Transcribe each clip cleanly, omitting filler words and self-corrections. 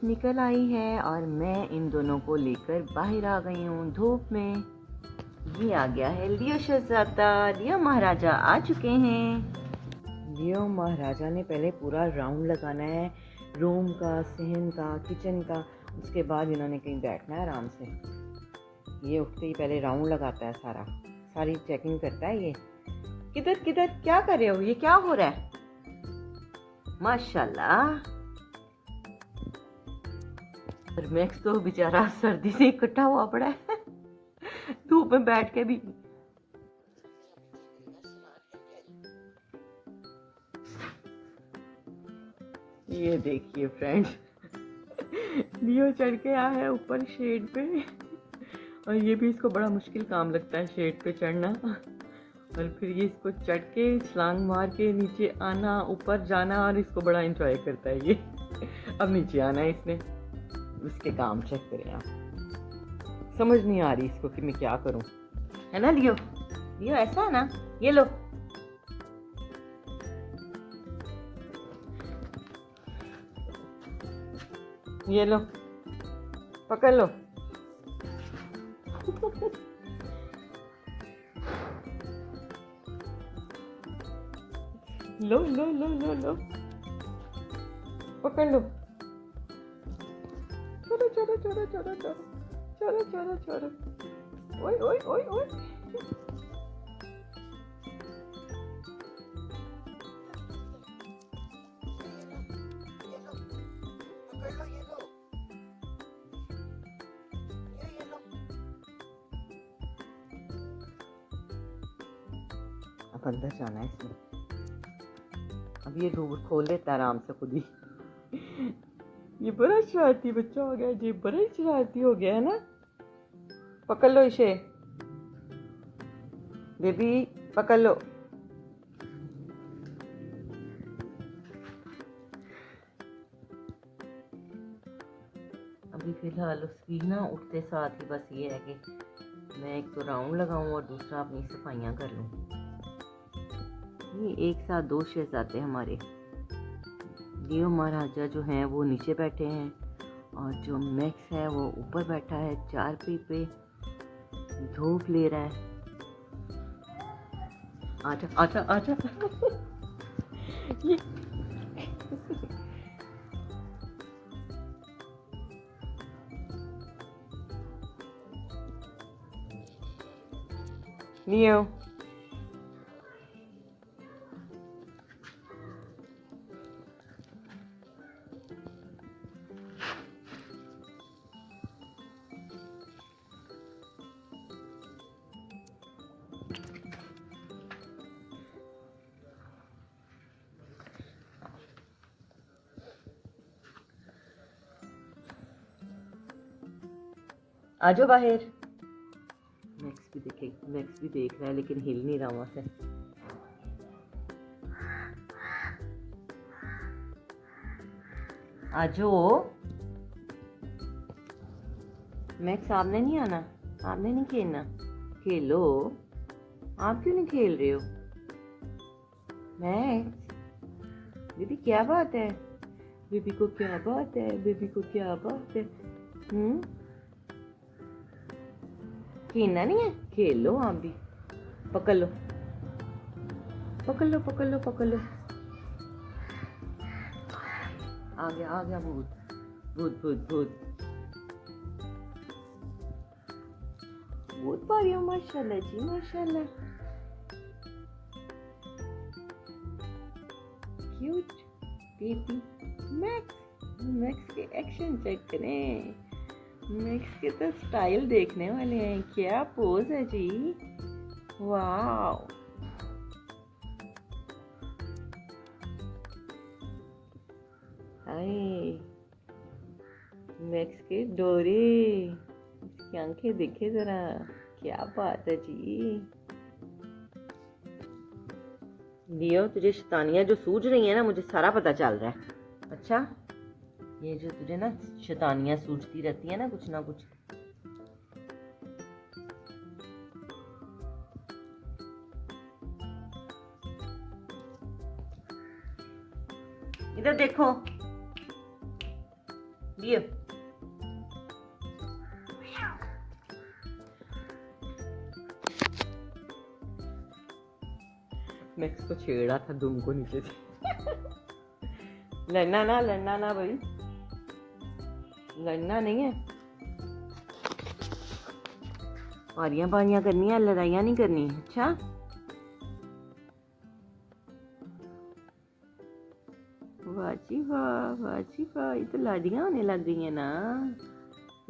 धूप निकल आई है और मैं इन दोनों को लेकर बाहर आ गई हूँ धूप में। ये आ गया है लियो शहजादा। लियो महाराजा आ चुके हैं। लियो महाराजा ने पहले पूरा राउंड लगाना है रूम का, सहन का, किचन का। उसके बाद इन्होंने कहीं बैठना है आराम से। ये उठते ही पहले राउंड लगाता है, सारी चेकिंग करता है। ये किधर किधर क्या कर रहे हो, ये क्या हो रहा है? माशाल्लाह। और मैक्स तो बेचारा सर्दी से इकट्ठा हुआ पड़ा है धूप में बैठ के भी। ये देखिए फ्रेंड्स, लियो चढ़ के आया है ऊपर शेड पे और ये भी इसको बड़ा मुश्किल काम लगता है शेड पे चढ़ना। और फिर ये इसको चढ़ के छलांग मार के नीचे आना, ऊपर जाना, और इसको बड़ा एंजॉय करता है ये। अब नीचे आना है इसने। उसके काम चेक करें आप। समझ नहीं आ रही इसको कि मैं क्या करूं, है ना लियो? लियो ऐसा है ना? ये लो, ये लो, पकड़ लो लो लो लो लो लो, पकड़ लो। चलो चलो चलो चलो चलो चलो चलो चलो। ओए ओए ओए ओए। अब अंदर जाना है इसमें। अब ये डोर खोल लेता है आराम से खुद ही। ये बड़ा शरारती बच्चा हो गया, ये बड़ा ही शरारती हो गया है ना। पकड़ लो इसे बेबी, पकड़ लो। अभी फिलहाल उसकी ना उठते साथ ही बस ये है कि मैं एक तो राउंड लगाऊं और दूसरा अपनी सफाइयाँ कर लूं। ये एक साथ दो शहजादे हमारे। लियो महाराजा जो हैं वो नीचे बैठे हैं और जो मैक्स है वो ऊपर बैठा है चारपाई पे, धूप ले रहा है। आजा आजा आजा ये लियो। आजो बाहर। मैक्स भी देख रहा है लेकिन हिल नहीं रहा वहां से। आजो मैक्स, आपने नहीं आना, आपने नहीं खेलना। खेलो। आप क्यों नहीं खेल रहे हो मैक्स? बेबी क्या बात है? बेबी को क्या बात है? बेबी को क्या बात है? खेलना नहीं है? खेल लो आप भी। पकड़ लो पकड़ लो पकड़ लो पकड़ लो। आ गया भूत भूत भूत भूत भूत पा रही हो। माशाल्लाह जी माशाल्लाह। क्यूट बेबी मैक्स के एक्शन चेक करें। मैक्स के तो स्टाइल देखने वाले हैं। क्या पोज है जी, वाव। हाय मैक्स के डोरे, इसकी आंखें देखे जरा, क्या बात है जी। लियो तुझे शैतानियां जो सूझ रही है ना, मुझे सारा पता चल रहा है। अच्छा, ये जो तुझे ना शैतानियां सूझती रहती है ना कुछ ना कुछ। इधर देखो, लिए मैक्स को छेड़ा था दुम को नीचे से। लड़ना ना भाई, लड़ना नहीं है, पारियां करनी है, लड़ाइयाँ नहीं करनी। अच्छा वाजी वाह, ये तो लाडियाँ होने लग गई हैं ना।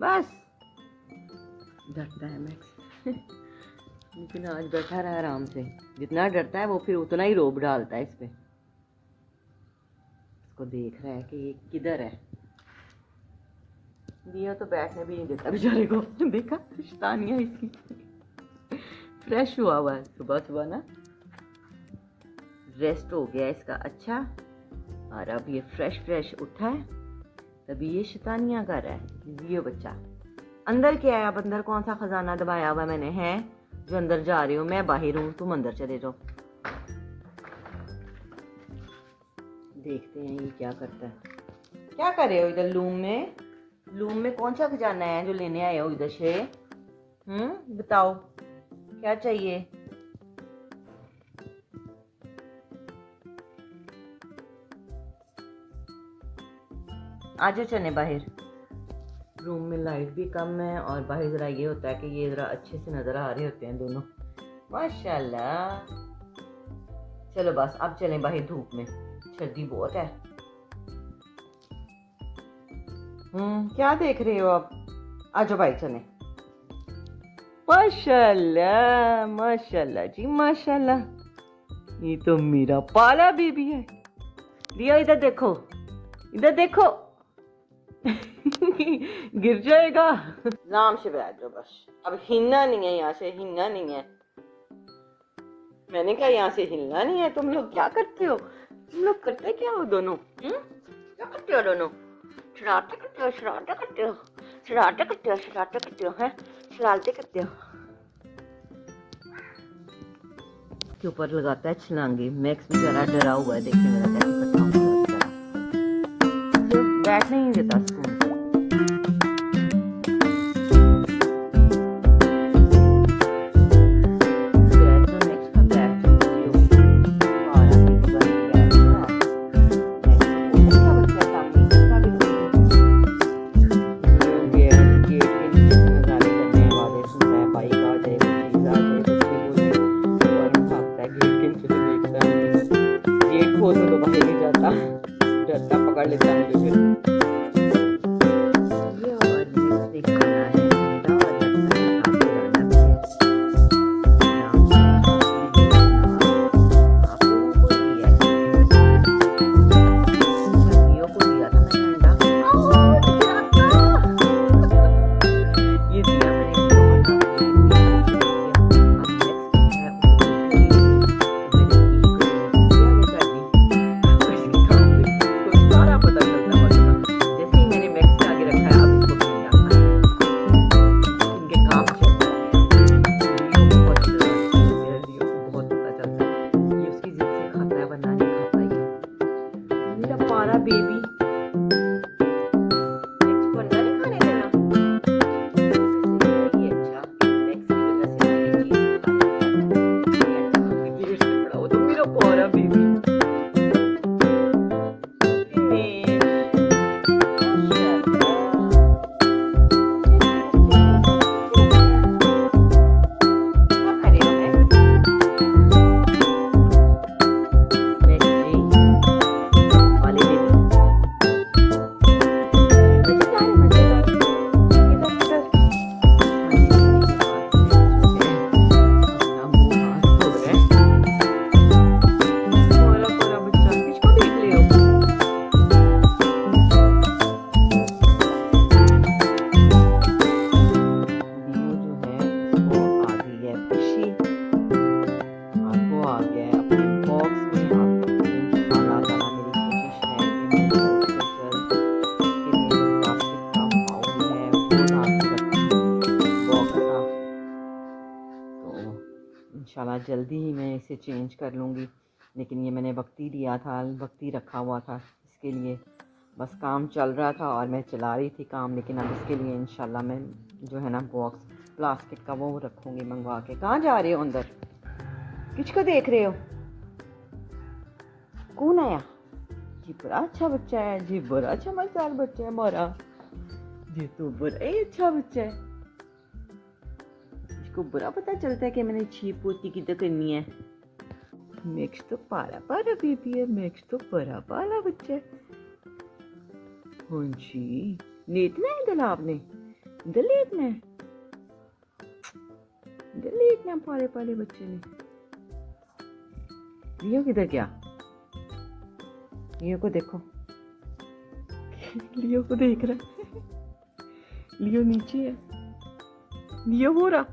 बस डरता है मैक्स। लेकिन आज बैठा रहा आराम से। जितना डरता है वो फिर उतना ही रोब डालता है इस पे। इसको देख रहा है कि ये किधर है। दिया तो बैठने भी नहीं देता बेचारे को। देखा शैतानियाँ इसकी। फ्रेश हुआ है सुबह ना, रेस्ट हो गया इसका अच्छा, और अब ये फ्रेश उठा है, तभी ये शैतानियाँ कर रहा है ये बच्चा। अंदर क्या है? अब अंदर कौन सा खजाना दबाया हुआ मैंने है जो अंदर जा रही हूँ? मैं बाहर हूँ, तुम अंदर चले जाओ। देखते हैं ये क्या करता है। क्या कर रहे हो इधर लूम में कौन सा खजाना है जो लेने आए हो इधर से? बताओ क्या चाहिए? आज चले बाहर। रूम में लाइट भी कम है और बाहर ज़रा ये होता है कि ये ज़रा अच्छे से नज़र आ रहे होते हैं दोनों। माशाल्लाह। चलो बस अब चलें बाहर, धूप में सर्दी बहुत है। क्या देख रहे हो आप? आजो भाई चलें। माशाल्लाह जी माशाल्लाह, ये तो मेरा पाला बेबी है। लिया इधर देखो, गिर जाएगा। आराम से बैठ जाओ बस, अब हिलना नहीं है, यहाँ से हिलना नहीं है। मैंने कहा यहाँ से हिलना नहीं है। तुम लोग क्या करते हो? तुम लोग करते क्या हो दोनों? क्या करते हो दोनों? शरारतें करते हो हैं, शरारतें करते हो। के ऊपर लगाता है छलांगे। मैक्स बेचारा डरा हुआ है, देखने मेरा कैसे करता हूँ। बैठ नहीं देता स्कूल। डरता पकड़ लेता है मुझे। ये और नेक्स्ट खाना है ठंडा और लगता है साथ बनाना भी है। आप लोगों को दिया है, सब्जियों को दिया था मैंने अंडा। ये दिया मैंने बेबी को अंडा नहीं खाने देना। ये अच्छा नेक्स्ट की वजह से ये चीज खाने देर से पड़ा हो तो मेरा प्यारा बेबी। इंशाल्लाह जल्दी ही मैं इसे चेंज कर लूँगी। लेकिन ये मैंने वक्ती दिया था, वक्ती रखा हुआ था इसके लिए। बस काम चल रहा था और मैं चला रही थी काम, लेकिन अब इसके लिए इंशाल्लाह मैं जो है ना बॉक्स प्लास्टिक का वो रखूँगी मंगवा के। कहाँ जा रहे हो अंदर? किसको देख रहे हो? कौन आया? जी बड़ा अच्छा बच्चा है, जी बड़ा समझदार बच्चा है मोरा जी, तो बड़ा ही अच्छा बच्चा है। इसको बुरा पता चलता है कि मैंने छीप पोती किधर करनी है। मैक्स तो पारा पारा बेबी है, मैक्स तो बड़ा पाला बच्चा है। हाँ जी, लेटना है इधर आपने? इधर लेटना है, इधर लेटना पाले पाले बच्चे ने। लियो किधर गया? लियो को देखो, लियो को देख रहा है। लियो नीचे है, लियो वो रहा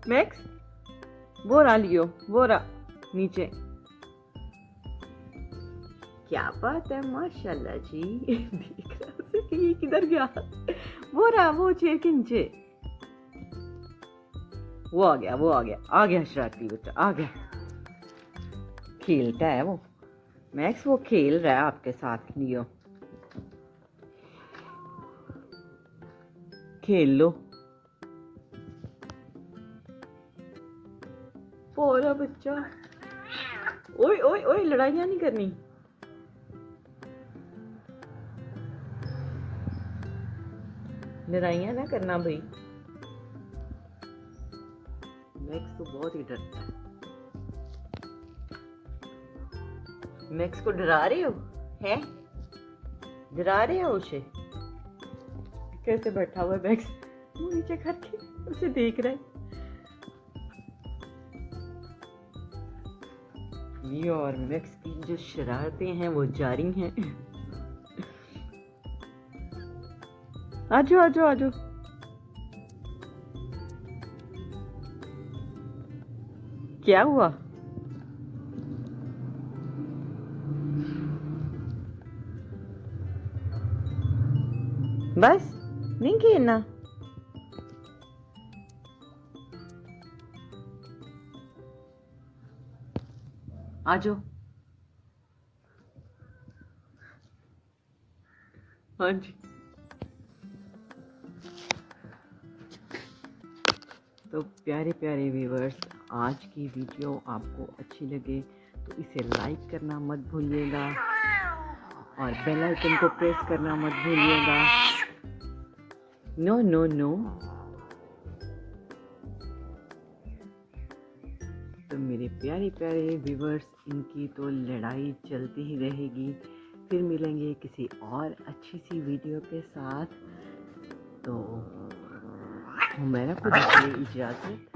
मैक्स, वो रहा लियो, वो रहा नीचे। क्या बात है, माशाल्लाह जी। देख रहा है कि ये किधर गया? वो रहा, वो चेयर के नीचे। वो आ गया, वो आ गया, आ गया शरारती बच्चा, आ गया। खेलता है वो मैक्स, वो खेल रहा है आपके साथ। लियो खेल लो। पूरा बच्चा, ओए ओए ओए, लड़ाइयाँ नहीं करनी। लड़ाइयाँ ना करना भाई। मैक्स तो बहुत ही डरता है। मैक्स को डरा रहे हो? हैं? डरा रहे हो उसे? कैसे बैठा हुआ है मैक्स, मुंह नीचे करके उसे देख रहा है। लियो और मैक्स की जो शरारतें हैं वो जारी हैं। आजो आजो आजो। क्या हुआ? बस नहीं खेलना? आजो। हाँ जी। तो प्यारे प्यारे व्यूअर्स, आज की वीडियो आपको अच्छी लगे तो इसे लाइक करना मत भूलिएगा और बेल आइकन को प्रेस करना मत भूलिएगा। No no no. तो मेरे प्यारे प्यारे व्यूअर्स, इनकी तो लड़ाई चलती ही रहेगी। फिर मिलेंगे किसी और अच्छी सी वीडियो के साथ। तो मेरा को दीजिए इजाज़त।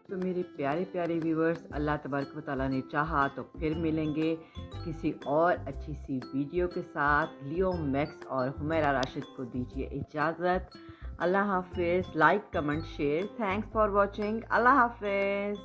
तो मेरे प्यारे प्यारे व्यूअर्स, अल्लाह तबारक व तआला ने चाहा तो फिर मिलेंगे किसी और अच्छी सी वीडियो के साथ। लियो, मैक्स और हुमैरा राशिद को दीजिए इजाज़त। अल्लाह हाफिज़। Like, comment, share. Thanks for watching. अल्लाह हाफिज़।